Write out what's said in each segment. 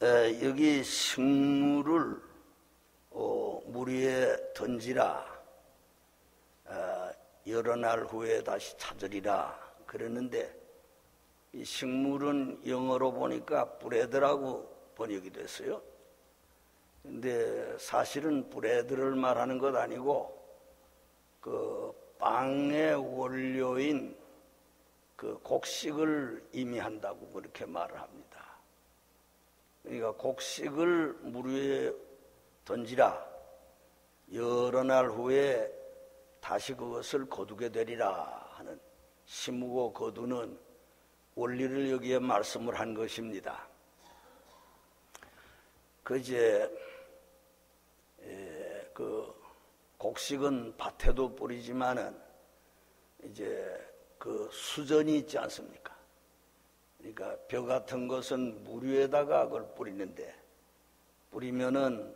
여기 식물을 물 위에 던지라, 여러 날 후에 다시 찾으리라 그랬는데, 이 식물은 영어로 보니까 브레드라고 번역이 됐어요. 근데 사실은 브레드를 말하는 것 아니고 그 빵의 원료인 그 곡식을 의미한다고 그렇게 말을 합니다. 그러니까 곡식을 물 위에 던지라, 여러 날 후에 다시 그것을 거두게 되리라 하는, 심고 거두는 원리를 여기에 말씀을 한 것입니다. 그 곡식은 밭에도 뿌리지만은 이제 그 수전이 있지 않습니까? 그러니까 벼 같은 것은 물 위에다가 그걸 뿌리는데, 뿌리면은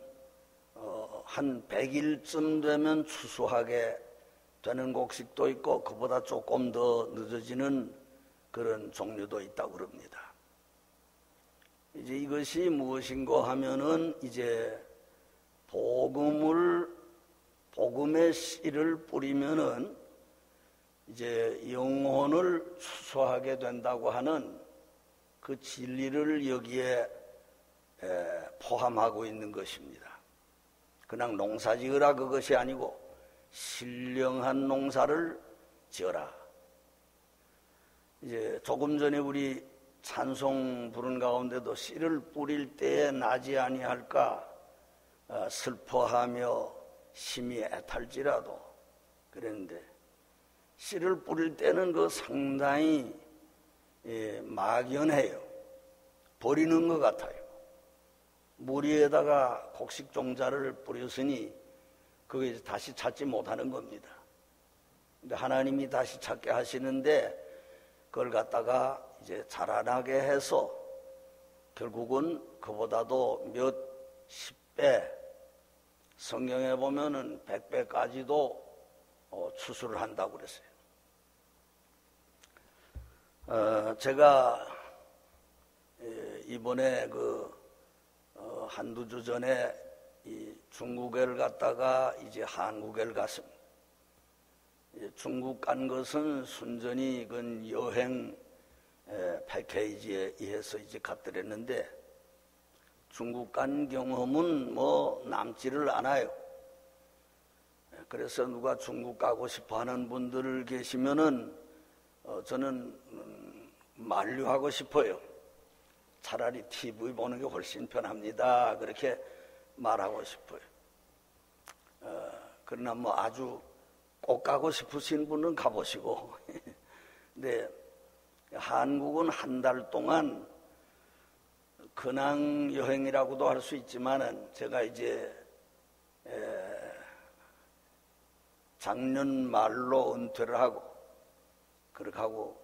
한 100일쯤 되면 추수하게 되는 곡식도 있고 그보다 조금 더 늦어지는 그런 종류도 있다고 그럽니다. 이제 이것이 무엇인가 하면은 이제 복음의 씨를 뿌리면은 이제 영혼을 추수하게 된다고 하는 그 진리를 여기에 포함하고 있는 것입니다. 그냥 농사 지으라 그것이 아니고 신령한 농사를 지어라. 이제 조금 전에 우리 찬송 부른 가운데도 씨를 뿌릴 때에 나지 아니할까 슬퍼하며 심히 애탈지라도 그랬는데, 씨를 뿌릴 때는 그 상당히 막연해요. 버리는 것 같아요. 물 위에다가 곡식 종자를 뿌렸으니 그게 다시 찾지 못하는 겁니다. 근데 하나님이 다시 찾게 하시는데, 그걸 갖다가 이제 자라나게 해서 결국은 그보다도 몇 십배, 성경에 보면은 100배까지도 추수를 한다고 그랬어요. 제가 이번에 한두 주 전에 이 중국에를 갔다가 이제 한국에를 갔습니다. 중국 간 것은 순전히 그 여행 패키지에 의해서 이제 갔더랬는데, 중국 간 경험은 뭐 남지를 않아요. 그래서 누가 중국 가고 싶어 하는 분들 계시면은 저는 만류하고 싶어요. 차라리 TV 보는 게 훨씬 편합니다. 그렇게 말하고 싶어요. 그러나 뭐 아주 꼭 가고 싶으신 분은 가보시고. 근데 한국은 한 달 동안 근황 여행이라고도 할 수 있지만은, 제가 이제 작년 말로 은퇴를 하고, 그렇게 하고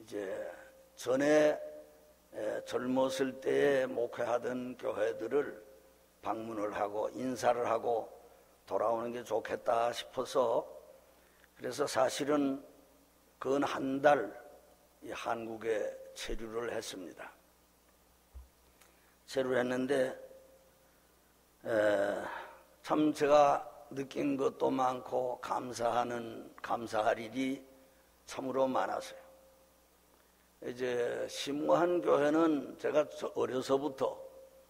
이제 전에 젊었을 때에 목회하던 교회들을 방문을 하고 인사를 하고 돌아오는 게 좋겠다 싶어서, 그래서 사실은 근 한 달 한국에 체류를 했습니다. 체류를 했는데 참 제가 느낀 것도 많고 감사할 일이 참으로 많았어요. 이제 심무한 교회는 제가 어려서부터,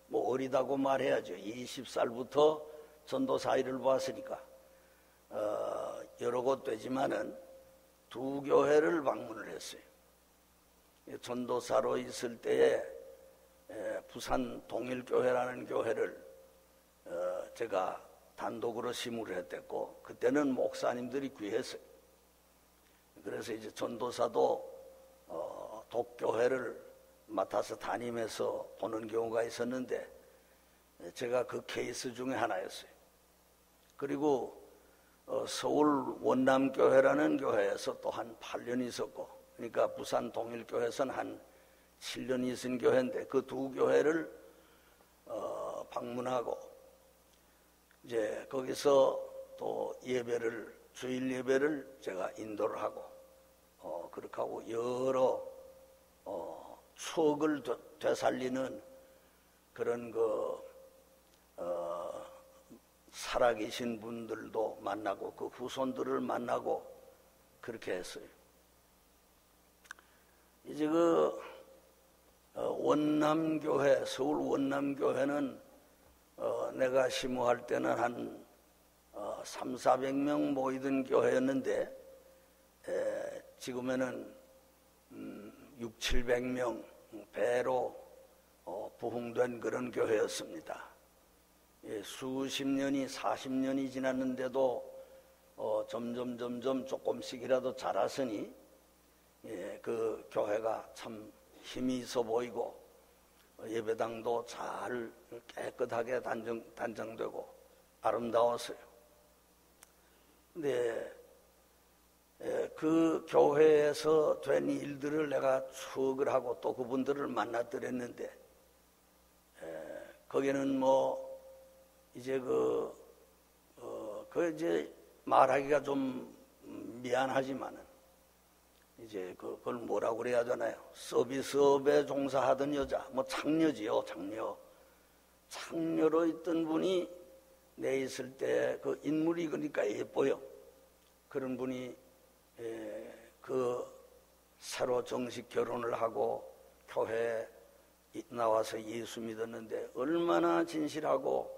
뭐 어리다고 말해야죠, 20살부터 전도사 일을 보았으니까 여러 곳 되지만은 두 교회를 방문을 했어요. 전도사로 있을 때에 부산 동일교회라는 교회를 제가 단독으로 심의를 했댔고, 그때는 목사님들이 귀했어요. 그래서 이제 전도사도 독교회를 맡아서 다니면서 보는 경우가 있었는데, 제가 그 케이스 중에 하나였어요. 그리고 서울 원남교회라는 교회에서 또 한 8년 있었고, 그러니까 부산 동일교회에서는 한 7년 있은 교회인데, 그 두 교회를 방문하고 이제 거기서 또 주일 예배를 제가 인도를 하고 그렇게 하고 여러 추억을 되살리는 그런 살아계신 분들도 만나고 그 후손들을 만나고 그렇게 했어요. 이제 원남교회, 서울 원남교회는 내가 심호할 때는 한 300~400명 모이던 교회였는데 지금에는 600~700명 배로 부흥된 그런 교회였습니다. 수십 년이 40년이 지났는데도 점점 조금씩이라도 자랐으니 그 교회가 참 힘이 있어 보이고 예배당도 잘 깨끗하게 단정되고 아름다웠어요. 근데 그 교회에서 된 일들을 내가 추억을 하고 또 그분들을 만났더랬는데 거기는 이제 이제 말하기가 좀 미안하지만은 이제 그걸 뭐라고 그래야 되나요? 서비스업에 종사하던 여자, 창녀지요, 창녀. 창녀로 있던 분이 내 있을 때 그 인물이 그러니까 예뻐요. 그런 분이 새로 정식 결혼을 하고 교회에 나와서 예수 믿었는데 얼마나 진실하고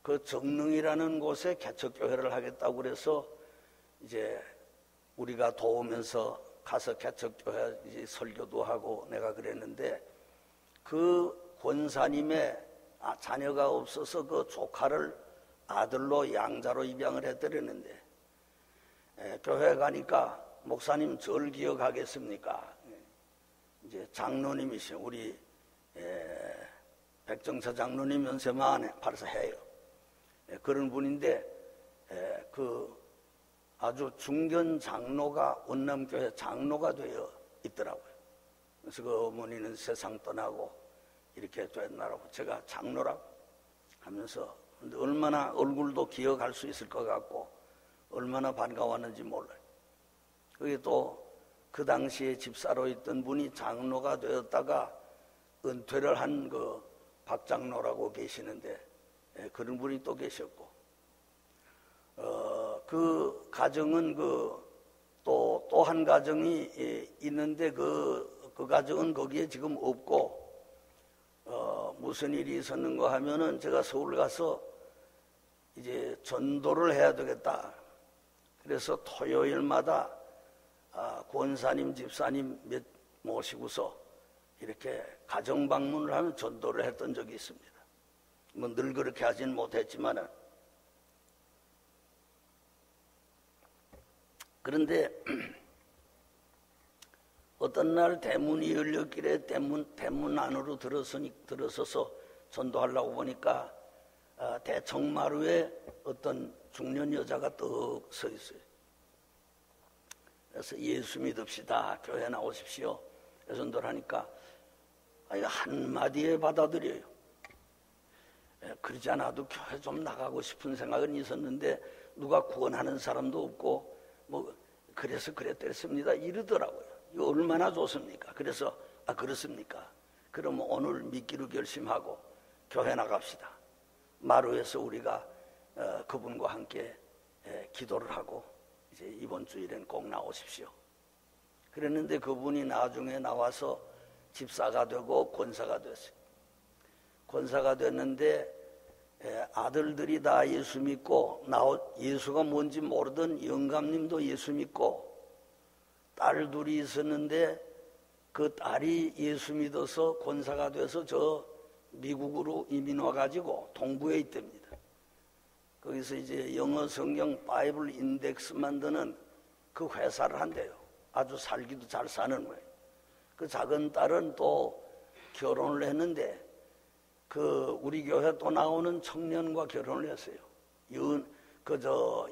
그 정릉이라는 곳에 개척교회를 하겠다고 그래서 이제 우리가 도우면서 가서 개척교회 이제 설교도 하고 내가 그랬는데 그 권사님의 자녀가 없어서 그 조카를 아들로 양자로 입양을 했더랬는데 교회 가니까 목사님 절 기억하겠습니까? 이제 장로님이시죠. 우리 백정사 장로님 연세만에 벌써 해요. 그런 분인데 아주 중견 장로가 원남교회 장로가 되어 있더라고요. 그래서 그 어머니는 세상 떠나고 이렇게 됐나라고 제가 장로라고 하면서 근데 얼마나 얼굴도 기억할 수 있을 것 같고 얼마나 반가웠는지 몰라요. 그게 또 그 당시에 집사로 있던 분이 장로가 되었다가 은퇴를 한 그 박장로라고 계시는데 그런 분이 또 계셨고 그 가정은 또 한 가정이 있는데 그 가정은 거기에 지금 없고 무슨 일이 있었는가 하면은 제가 서울 가서 이제 전도를 해야 되겠다. 그래서 토요일마다 권사님, 집사님 모시고서 이렇게 가정 방문을 하면 전도를 했던 적이 있습니다. 늘 그렇게 하진 못했지만은 그런데 어떤 날 대문이 열렸길래 대문 안으로 들어서서 전도하려고 보니까 대청마루에 어떤 중년 여자가 떡 서 있어요. 그래서 예수 믿읍시다. 교회 나오십시오. 전도를 하니까 한마디에 받아들여요. 그러지 않아도 교회 좀 나가고 싶은 생각은 있었는데 누가 구원하는 사람도 없고 그래서 그랬습니다. 이러더라고요. 이거 얼마나 좋습니까? 그래서 그렇습니까? 그럼 오늘 믿기로 결심하고 교회 나갑시다. 마루에서 우리가 그분과 함께 기도를 하고 이제 이번 주일엔 꼭 나오십시오. 그랬는데 그분이 나중에 나와서 집사가 되고 권사가 됐어요. 권사가 됐는데 아들들이 다 예수 믿고 예수가 뭔지 모르던 영감님도 예수 믿고 딸 둘이 있었는데 그 딸이 예수 믿어서 권사가 돼서 저 미국으로 이민 와가지고 동부에 있답니다. 거기서 이제 영어 성경 바이블 인덱스 만드는 그 회사를 한대요. 아주 살기도 잘 사는 거예요. 그 작은 딸은 또 결혼을 했는데 우리 교회 또 나오는 청년과 결혼을 했어요.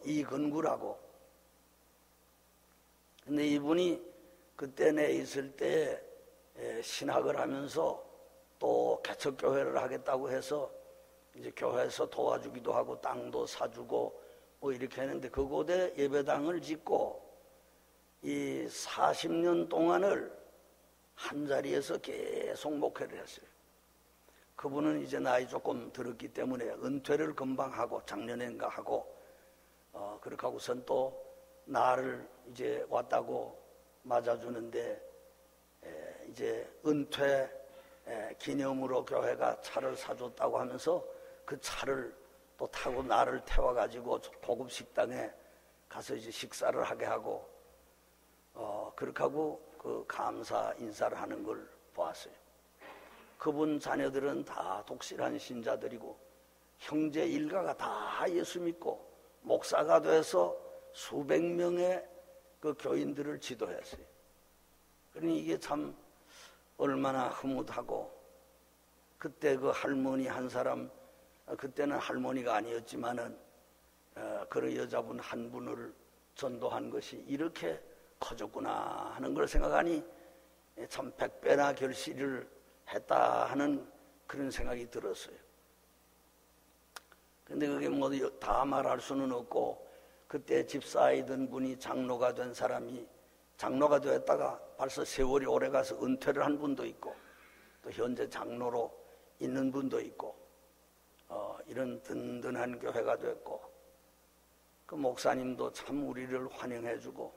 이근구라고. 근데 이분이 그때 내 있을 때 신학을 하면서 또 개척교회를 하겠다고 해서 이제 교회에서 도와주기도 하고 땅도 사주고 이렇게 했는데 그곳에 예배당을 짓고 이 40년 동안을 한 자리에서 계속 목회를 했어요. 그분은 이제 나이 조금 들었기 때문에 은퇴를 금방 하고 작년엔가 하고 그렇게 하고선 또 나를 이제 왔다고 맞아주는데 이제 은퇴 기념으로 교회가 차를 사줬다고 하면서 그 차를 또 타고 나를 태워가지고 고급 식당에 가서 이제 식사를 하게 하고 그렇게 하고 그 감사 인사를 하는 걸 보았어요. 그분 자녀들은 다 독실한 신자들이고 형제 일가가 다 예수 믿고 목사가 돼서 수백 명의 그 교인들을 지도했어요. 그러니 이게 참 얼마나 흐뭇하고 그때 그 할머니 한 사람 그때는 할머니가 아니었지만은 그런 여자분 한 분을 전도한 것이 이렇게 커졌구나 하는 걸 생각하니 참 100배나 결실을 했다 하는 그런 생각이 들었어요. 근데 그게 뭐 다 말할 수는 없고 그때 집사이던 분이 장로가 된 사람이 장로가 되었다가 벌써 세월이 오래가서 은퇴를 한 분도 있고 또 현재 장로로 있는 분도 있고 이런 든든한 교회가 됐고 그 목사님도 참 우리를 환영해주고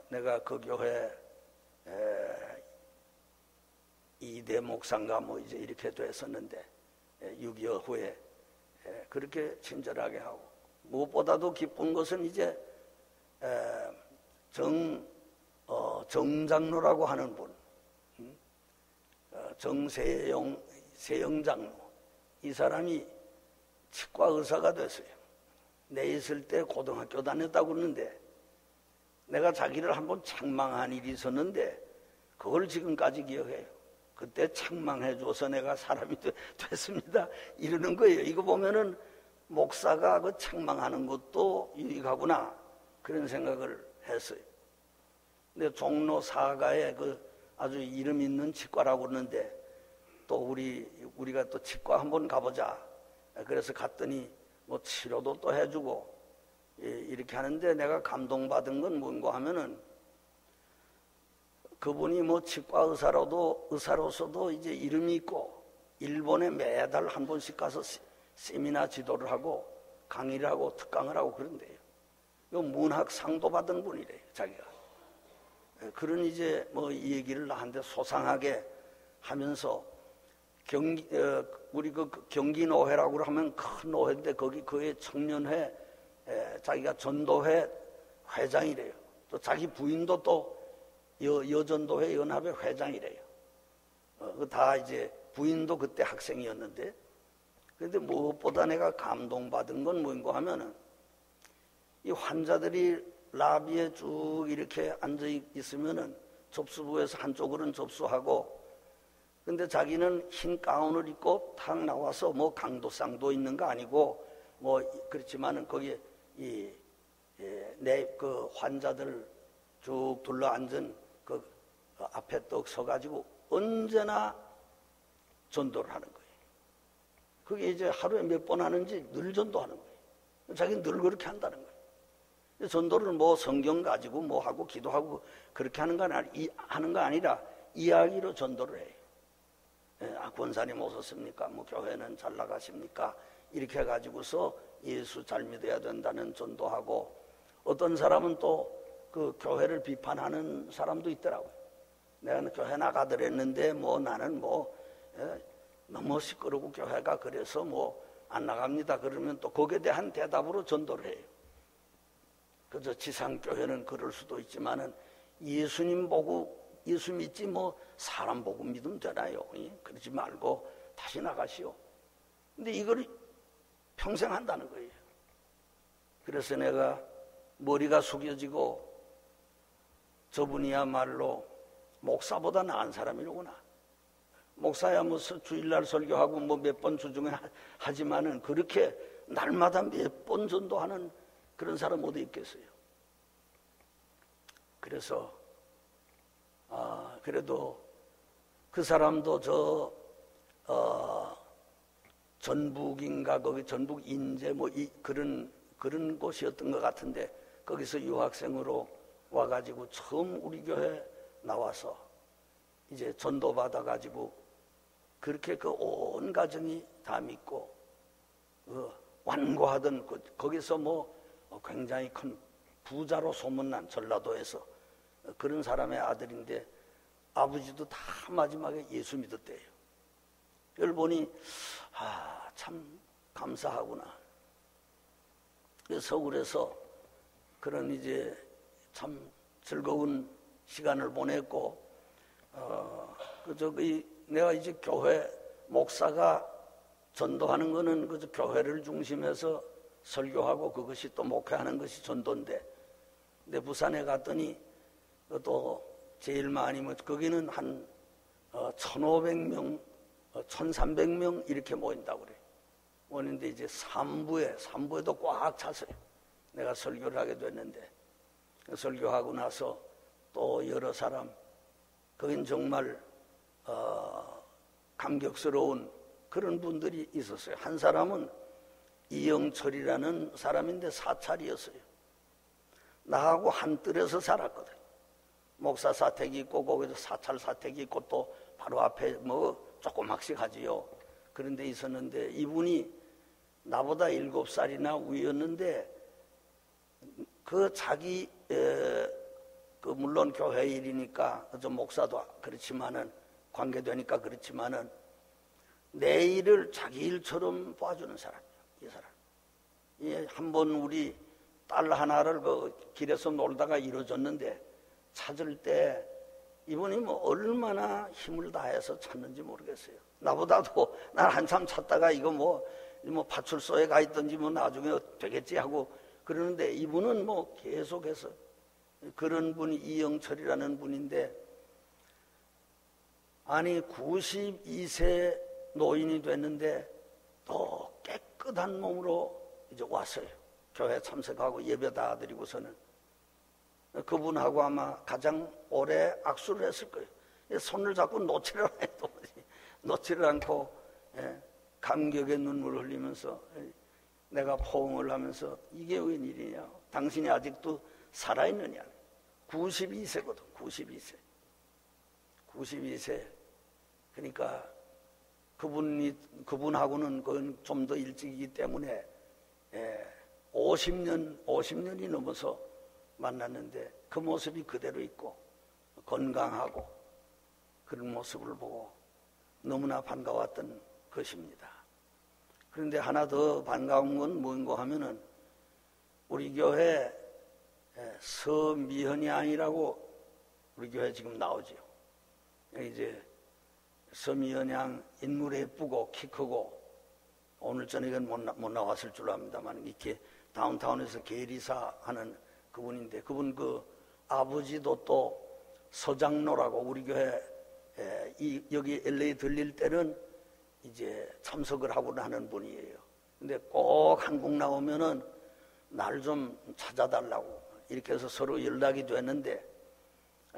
내가 그 교회 2대 목사인가 뭐 이제 이렇게 됐었는데 6.25 후에 그렇게 친절하게 하고 무엇보다도 기쁜 것은 이제 정장로라고 하는 분 정세영 장로 이 사람이 치과 의사가 됐어요. 내 있을 때 고등학교 다녔다고 그러는데 내가 자기를 한번 책망한 일이 있었는데 그걸 지금까지 기억해요. 그때 책망해줘서 내가 사람이 됐습니다 이러는 거예요. 이거 보면은 목사가 그 책망하는 것도 유익하구나 그런 생각을 했어요. 근데 종로 사가에 그 아주 이름 있는 치과라고 그러는데 또 우리가 또 치과 한번 가보자. 그래서 갔더니 뭐 치료도 또 해주고 이렇게 하는데 내가 감동받은 건 뭔가 하면은 그분이 뭐 치과 의사로서도 이제 이름이 있고 일본에 매달 한 번씩 가서 세미나 지도를 하고 강의를 하고 특강을 하고 그런데요. 요 문학상도 받은 분이래요, 자기가. 그런 이제 뭐 이 얘기를 나한테 소상하게 하면서 우리 그 경기노회라고 하면 큰 노회인데 거기 그의 청년회 자기가 전도회 회장이래요. 또 자기 부인도 또 여전도회 연합회 회장이래요. 다 이제 부인도 그때 학생이었는데 그런데 무엇보다 내가 감동받은 건 뭔가 하면은 이 환자들이 라비에 쭉 이렇게 앉아 있으면은 접수부에서 한쪽으로는 접수하고 근데 자기는 흰 가운을 입고 탁 나와서 뭐 강도상도 있는 거 아니고 뭐 그렇지만은 거기에 내 그 환자들 쭉 둘러 앉은 그 앞에 떡 서가지고 언제나 전도를 하는 거예요. 그게 이제 하루에 몇 번 하는지 늘 전도하는 거예요. 자기는 늘 그렇게 한다는 거예요. 전도를 뭐 성경 가지고 뭐 하고 기도하고 그렇게 하는 거 아니라 이야기로 전도를 해요. 권사님 오셨습니까? 뭐 교회는 잘 나가십니까? 이렇게 해가지고서 예수 잘 믿어야 된다는 전도하고 어떤 사람은 또 그 교회를 비판하는 사람도 있더라고요. 내가 교회 나가더랬는데 뭐 나는 뭐 너무 시끄러고 교회가 그래서 뭐 안 나갑니다. 그러면 또 거기에 대한 대답으로 전도를 해요. 그저 지상교회는 그럴 수도 있지만은 예수님 보고 예수 믿지 뭐 사람 보고 믿으면 되나요? 그러지 말고 다시 나가시오. 근데 이걸 평생 한다는 거예요. 그래서 내가 머리가 숙여지고 저분이야말로 목사보다 나은 사람이로구나. 목사야 뭐 주일날 설교하고 뭐 몇 번 주중에 하지만은 그렇게 날마다 몇 번 전도하는 그런 사람 어디 있겠어요? 그래서 그래도 그 사람도 전북인가 거기 전북 인제 뭐 그런 곳이었던 것 같은데 거기서 유학생으로 와가지고 처음 우리 교회 나와서 이제 전도 받아가지고 그렇게 그 온 가정이 다 믿고 완고하던 거기서 뭐 굉장히 큰 부자로 소문난 전라도에서 그런 사람의 아들인데 아버지도 다 마지막에 예수 믿었대요. 그걸 보니 참 감사하구나. 서울에서 그런 이제 참 즐거운 시간을 보냈고 내가 이제 교회 목사가 전도하는 거는 그저 교회를 중심해서 설교하고 그것이 또 목회하는 것이 전도인데, 근데 부산에 갔더니 또 제일 많이 거기는 한 1,500명, 1,300명 이렇게 모인다고 그래요. 모이는데 이제 3부에도 꽉 찼어요. 내가 설교를 하게 됐는데 설교하고 나서 또 여러 사람, 거긴 정말 감격스러운 그런 분들이 있었어요. 한 사람은 이영철이라는 사람인데 사찰이었어요. 나하고 한 뜰에서 살았거든. 목사 사택이 있고 거기서 사찰 사택이 있고 또 바로 앞에 뭐 조그맣씩 하지요. 그런데 있었는데 이분이 나보다 7살이나 위였는데 그 자기 물론 교회 일이니까 좀 목사도 그렇지만은 관계되니까 그렇지만은 내 일을 자기 일처럼 봐주는 사람이야. 이 사람. 한번 우리 딸 하나를 그 길에서 놀다가 잃어졌는데 찾을 때 이분이 뭐 얼마나 힘을 다해서 찾는지 모르겠어요. 나보다도 난 한참 찾다가 이거 뭐 파출소에 가 있든지 뭐 나중에 되겠지 하고 그러는데 이분은 뭐 계속해서 그런 분이 이영철이라는 분인데, 아니 92세 노인이 됐는데 또 깨끗한 몸으로 이제 왔어요. 교회 참석하고 예배 다 드리고서는 그분하고 아마 가장 오래 악수를 했을 거예요. 손을 잡고 놓지를 않아도 놓지를 않고 감격의 눈물을 흘리면서 내가 포옹을 하면서 이게 웬일이냐, 당신이 아직도 살아있느냐. 92세거든. 92세. 그러니까 그분하고는 그건 좀 더 일찍이기 때문에 50년이 넘어서 만났는데 그 모습이 그대로 있고 건강하고 그런 모습을 보고 너무나 반가웠던 것입니다. 그런데 하나 더 반가운 건 뭔가 하면은 우리 교회 서미현이 양이라고 우리 교회 지금 나오죠. 이제 서미현 양 인물이 예쁘고 키 크고 오늘 저녁엔 못 나왔을 줄 압니다만 이렇게 다운타운에서 계리사 하는 그분인데 그분 그 아버지도 또 서장로라고 우리 교회 여기 LA 들릴 때는 이제 참석을 하고 하는 분이에요. 근데 꼭 한국 나오면은 날 좀 찾아달라고 이렇게 해서 서로 연락이 됐는데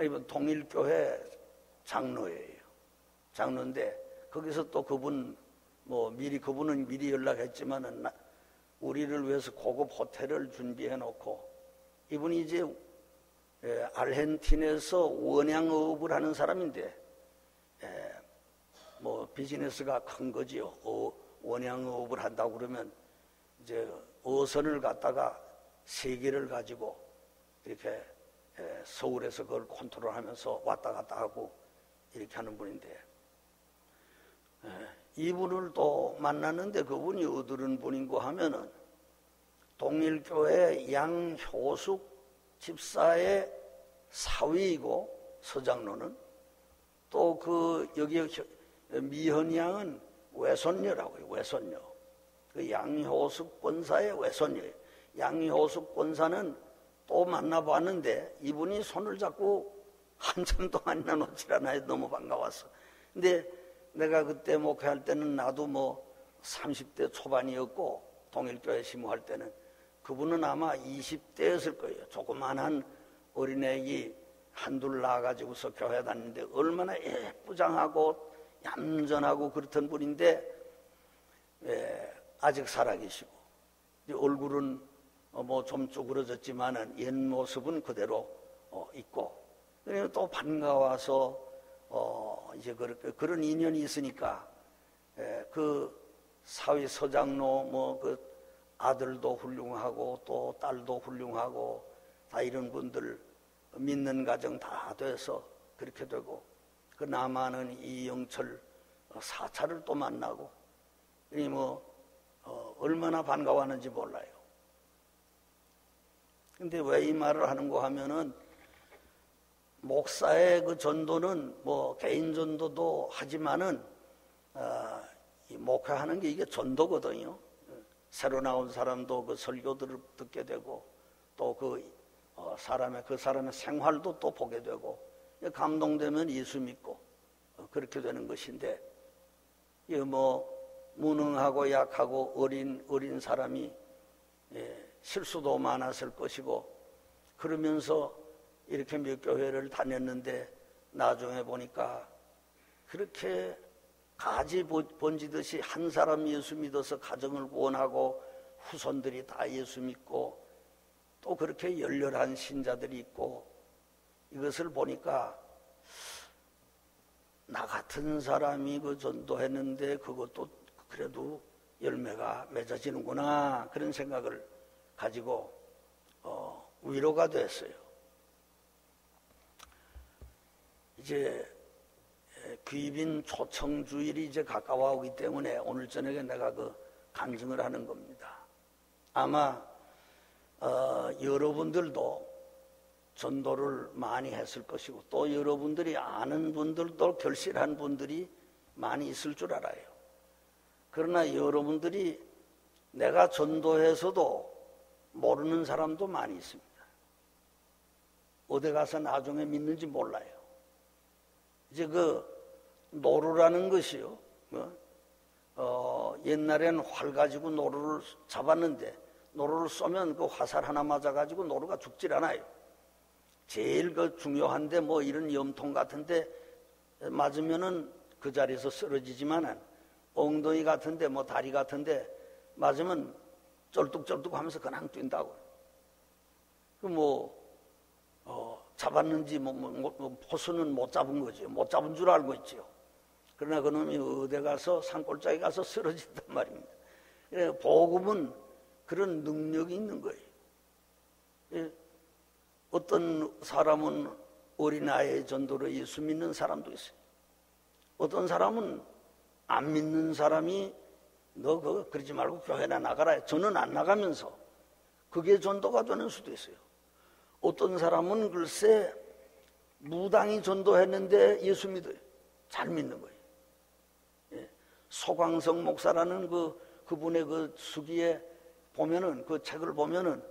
이번 동일교회 장로예요. 장로인데 거기서 또 그분 그분은 미리 연락했지만은 우리를 위해서 고급 호텔을 준비해 놓고 이분이 이제 아르헨티나에서 원양어업을 하는 사람인데 비즈니스가 큰 거지요. 원양어업을 한다고 그러면 이제 어선을 갖다가 3개를 가지고 이렇게 서울에서 그걸 컨트롤하면서 왔다 갔다 하고 이렇게 하는 분인데 이분을 또 만났는데 그분이 어떤 분인고 하면은 동일교회 양효숙 집사의 사위이고 서장로는 또 여기 미현 양은 외손녀라고요. 외손녀. 그 양효숙 권사의 외손녀예요. 양효숙 권사는 또 만나봤는데 이분이 손을 잡고 한참 동안이나 놓질 않아요. 너무 반가웠어. 근데 내가 그때 목회할 때는 나도 30대 초반이었고 동일교회 시무할 때는 그분은 아마 20대였을 거예요. 조그만한 어린애기 한둘 낳아가지고서 교회 다니는데 얼마나 예쁘장하고 얌전하고 그렇던 분인데 아직 살아계시고 얼굴은 좀 쭈그러졌지만은 옛 모습은 그대로 있고 그리고 또 반가워서 이제 그런 인연이 있으니까 그 사위 서장로 뭐 그 아들도 훌륭하고 또 딸도 훌륭하고 다 이런 분들 믿는 가정 다 돼서 그렇게 되고, 그 남한은 이영철 사찰을 또 만나고, 이 얼마나 반가워하는지 몰라요. 근데 왜 이 말을 하는고 하면은, 목사의 그 전도는 뭐 개인 전도도 하지만은 이 목회하는 게 이게 전도거든요. 새로 나온 사람도 그 설교들을 듣게 되고, 또 그 사람의 생활도 또 보게 되고, 감동되면 예수 믿고 그렇게 되는 것인데, 이 무능하고 약하고 어린 사람이 실수도 많았을 것이고, 그러면서 이렇게 몇 교회를 다녔는데 나중에 보니까 그렇게 가지 번지듯이 한 사람 예수 믿어서 가정을 구원하고 후손들이 다 예수 믿고 또 그렇게 열렬한 신자들이 있고, 이것을 보니까 나 같은 사람이 그 전도했는데 그것도 그래도 열매가 맺어지는구나, 그런 생각을 가지고 위로가 됐어요. 이제 귀빈 초청주일이 이제 가까워오기 때문에 오늘 저녁에 내가 그 간증을 하는 겁니다. 아마 여러분들도 전도를 많이 했을 것이고, 또 여러분들이 아는 분들도 결실한 분들이 많이 있을 줄 알아요. 그러나 여러분들이 내가 전도해서도 모르는 사람도 많이 있습니다. 어디 가서 나중에 믿는지 몰라요. 이제 그 노루라는 것이요, 옛날에는 활 가지고 노루를 잡았는데, 노루를 쏘면 그 화살 하나 맞아가지고 노루가 죽질 않아요. 제일 그 중요한데 뭐 이런 염통 같은데 맞으면은 그 자리에서 쓰러지지만은, 엉덩이 같은데 뭐 다리 같은데 맞으면 쩔뚝쩔뚝 하면서 그냥 뛴다고. 잡았는지 포수는 못 잡은 거죠. 못 잡은 줄 알고 있지요. 그러나 그놈이 어디 가서 산골짜기 가서 쓰러진단 말입니다. 복음은 그런 능력이 있는 거예요. 어떤 사람은 어린아이의 전도로 예수 믿는 사람도 있어요. 어떤 사람은 안 믿는 사람이 너 그거 그러지 말고 교회나 나가라. 저는 안 나가면서 그게 전도가 되는 수도 있어요. 어떤 사람은 글쎄 무당이 전도했는데 예수 믿어요. 잘 믿는 거예요. 소광성 목사라는 그분의 그 수기에 보면은, 그 책을 보면은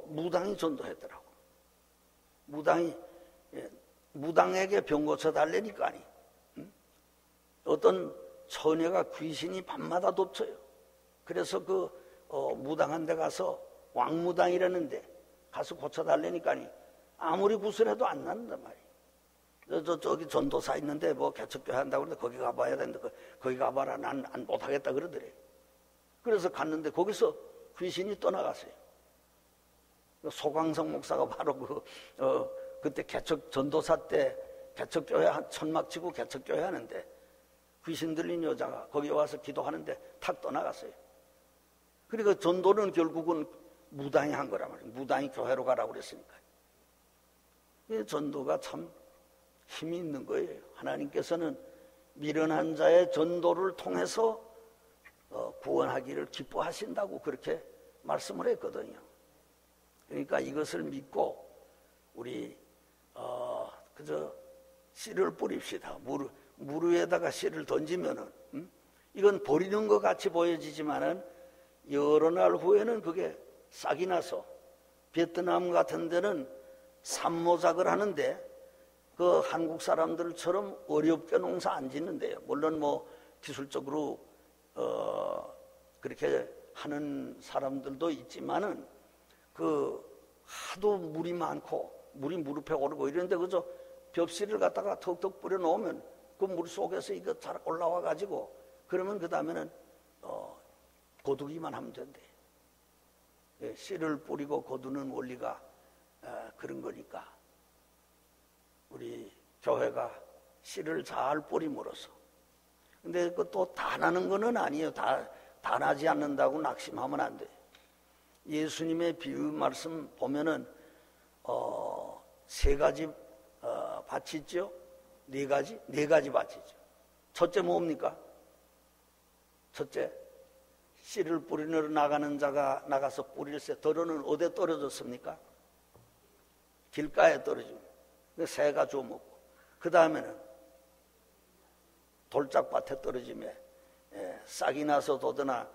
무당이 전도했더라고. 무당에게 병 고쳐 달래니까니. 어떤 처녀가 귀신이 밤마다 덮쳐요. 그래서 무당한 데 가서, 왕무당이라는데 가서 고쳐달라니까니 아무리 구슬해도 안 난단 말이에요. 저기 전도사 있는데 뭐 개척교회 한다고 그러는데 거기 가봐야 되는데 거기 가봐라. 난 못하겠다 그러더래. 그래서 갔는데 거기서 귀신이 떠나갔어요. 소광성 목사가 바로 그때 전도사 때 개척교회 천막 치고 개척교회 하는데 귀신 들린 여자가 거기 와서 기도하는데 탁 떠나갔어요. 그러니까 전도는 결국은 무당이 한 거란 말이에요. 무당이 교회로 가라고 그랬으니까. 전도가 참 힘이 있는 거예요. 하나님께서는 미련한 자의 전도를 통해서 구원하기를 기뻐하신다고 그렇게 말씀을 했거든요. 그러니까 이것을 믿고 우리 그저 씨를 뿌립시다. 물 위에다가 씨를 던지면은 이건 버리는 것 같이 보여지지만은 여러 날 후에는 그게 싹이 나서, 베트남 같은 데는 산모작을 하는데 그 한국 사람들처럼 어렵게 농사 안 짓는데요. 물론 뭐 기술적으로 그렇게 하는 사람들도 있지만은 하도 물이 많고 물이 무릎에 오르고 이런데 그저 벽실을 갖다가 턱턱 뿌려 놓으면 그 물 속에서 이거 잘 올라와 가지고, 그러면 그 다음에는 거두기만 하면 된대. 씨를 뿌리고 거두는 원리가 그런 거니까 우리 교회가 씨를 잘 뿌림으로써 근데 그것도 다 나는 거는 아니에요. 다 나지 않는다고 낙심하면 안 돼요. 예수님의 비유 말씀 보면은 세 가지 밭이 있죠. 네 가지 밭이 있죠. 첫째 뭡니까? 첫째, 씨를 뿌리러 나가는 자가 나가서 뿌릴새. 더러는 어디에 떨어졌습니까? 길가에 떨어지고 새가 주워먹고, 그 다음에는 돌짝밭에 떨어지며 싹이 나서 돋으나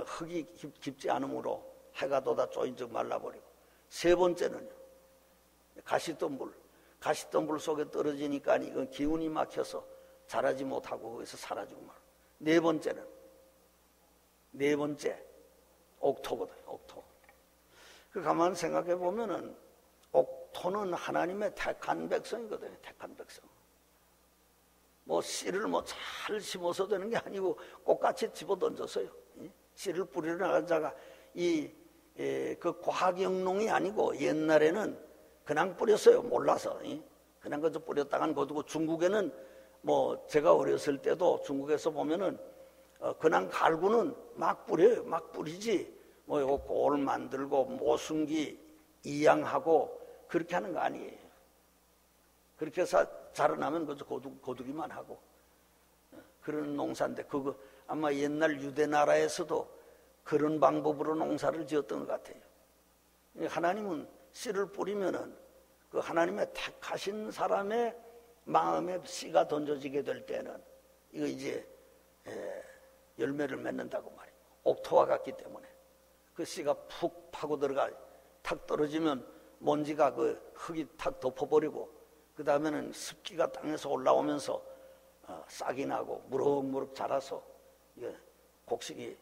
흙이 깊지 않으므로 해가 돋아 쪼인 적 말라버리고, 세 번째는요, 가시덤불 속에 떨어지니까 이건 기운이 막혀서 자라지 못하고 거기서 사라지고 말고, 네 번째 옥토거든요. 옥토. 그 가만 생각해 보면은 옥토는 하나님의 택한 백성이거든요. 택한 백성. 뭐 씨를 뭐 잘 심어서 되는 게 아니고 꽃같이 집어 던졌어요. 씨를 뿌리러 나간 자가 그 과학영농이 아니고 옛날에는 그냥 뿌렸어요. 몰라서. 그냥 그저 뿌렸다간 거두고, 중국에는 뭐 제가 어렸을 때도 중국에서 보면은 그냥 갈구는 막 뿌려요. 막 뿌리지. 뭐 이거 골 만들고 모순기 이양하고 그렇게 하는 거 아니에요. 그렇게 해서 자라나면 그저 거두기만 하고 그런 농사인데, 그거 아마 옛날 유대 나라에서도 그런 방법으로 농사를 지었던 것 같아요. 하나님은 씨를 뿌리면은 그 하나님의 택하신 사람의 마음에 씨가 던져지게 될 때는 이거 이제 열매를 맺는다고 말이에요. 옥토와 같기 때문에 그 씨가 푹 파고 들어가 탁 떨어지면 먼지가 그 흙이 탁 덮어버리고, 그 다음에는 습기가 땅에서 올라오면서 싹이 나고 무럭무럭 자라서 곡식이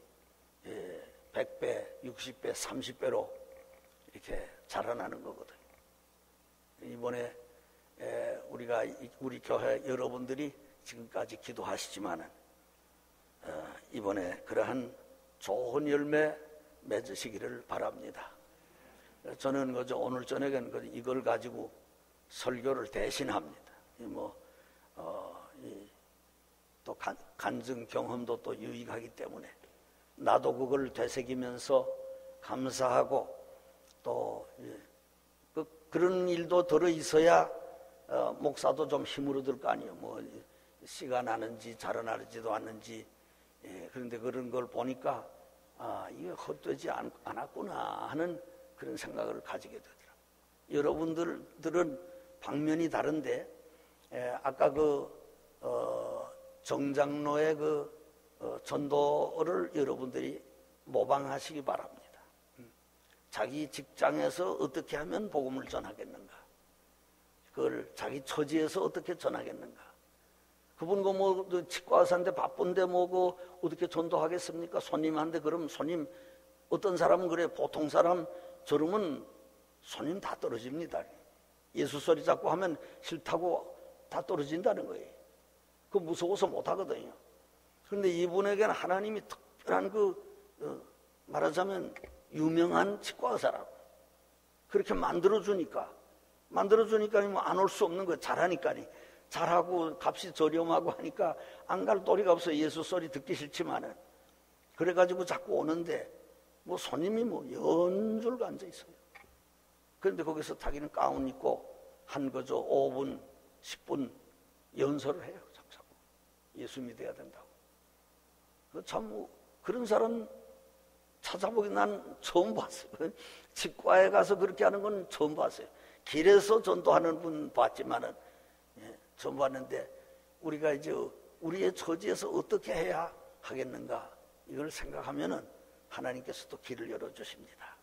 100배, 60배, 30배로 이렇게 자라나는 거거든요. 이번에 우리 교회 여러분들이 지금까지 기도하시지만은 이번에 그러한 좋은 열매 맺으시기를 바랍니다. 저는 그저 오늘 저녁에는 이걸 가지고 설교를 대신합니다. 또 간증 경험도 또 유익하기 때문에 나도 그걸 되새기면서 감사하고, 또 그런 일도 들어 있어야 목사도 좀 힘으로 들 거 아니에요. 뭐 씨가 나는지 자라나지도 않는지. 그런데 그런 걸 보니까 이게 헛되지 않았구나 하는 그런 생각을 가지게 되더라고요. 여러분들은 방면이 다른데, 아까 정장로의 전도를 여러분들이 모방하시기 바랍니다. 자기 직장에서 어떻게 하면 복음을 전하겠는가? 그걸 자기 처지에서 어떻게 전하겠는가? 그분 치과 의사인데 바쁜데 어떻게 전도하겠습니까? 손님한테. 그럼 손님, 어떤 사람은 그래, 보통 사람 저러면 손님 다 떨어집니다. 예수 소리 자꾸 하면 싫다고 다 떨어진다는 거예요. 그 무서워서 못 하거든요. 그런데 이분에게는 하나님이 특별한 말하자면 유명한 치과 의사라고 그렇게 만들어주니까 뭐 안 올 수 없는 거예요. 잘하고 값이 저렴하고 하니까 안 갈 도리가 없어요. 예수 소리 듣기 싫지만은. 그래가지고 자꾸 오는데 뭐 손님이 연줄가 앉아 있어요. 그런데 거기서 자기는 가운 입고 한 거죠. 5분, 10분 연설을 해요. 자꾸 예수 믿어야 된다고. 참 그런 사람 찾아보기 난 처음 봤어요. 치과에 가서 그렇게 하는 건 처음 봤어요. 길에서 전도하는 분 봤지만은 처음 봤는데, 우리가 이제 우리의 처지에서 어떻게 해야 하겠는가, 이걸 생각하면은 하나님께서 또 길을 열어주십니다.